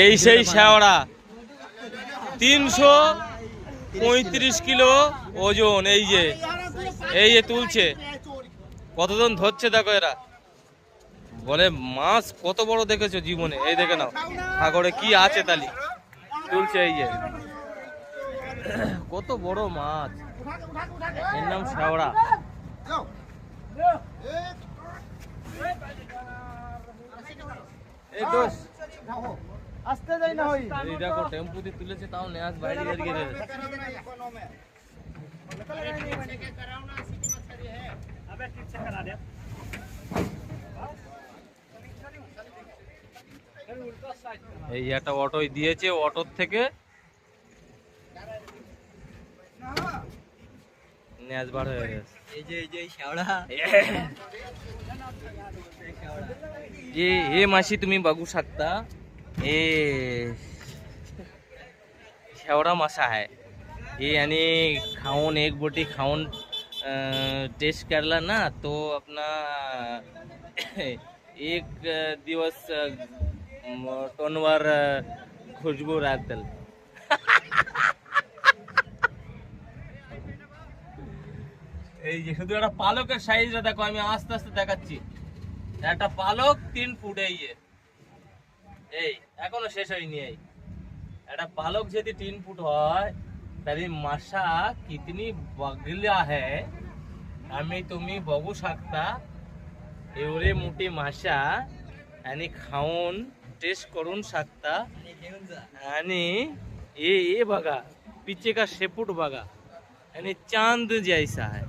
এই সেই শেওড়া 335 কিলো ওজন। এই যে তুলছে, কতজন ধরছে দেখো এরা। বলে মাছ কত বড় দেখেছো জীবনে? এই দেখে নাও সাগরে কি আছে তালি তুলছে। এই যে কত বড় মাছ, এর নাম শেওড়া। এই দোষ আসতে যাই না হই। এই দেখো টেম্পু দিয়ে তুলেছে, তাও নেয়াজ বাইরে গিয়ে দেবে। এই একটা অটোই দিয়েছে, অটোর থেকে নেয়াজ বার হয়ে গেছে। এই শেওড়া ये माशी तुम्ही बघू शकता, हे शेवडा मासा आहे हे। आणि खाऊन एक बोटी खाऊन टेस्ट करला ना तो अपना एक दिवस टोनवर खुशबू राहतल। এই যে শুধু একটা পালকের সাইজটা দেখো, আমি আস্তে আস্তে দেখাচ্ছি। একটা পালক 3 ফুট। এই এখনো শেষ হয়নি। এই একটা পালক যদি 3 ফুট হয় তাহলে मासा कितनी बगला है आम्ही तुम्ही बघू शकता। एवढे मोठी मासा आणि खाऊन टेस्ट करून शकता। आणि ये बघा पीछे का शेपूट बघा, आणि चांद जैसा है।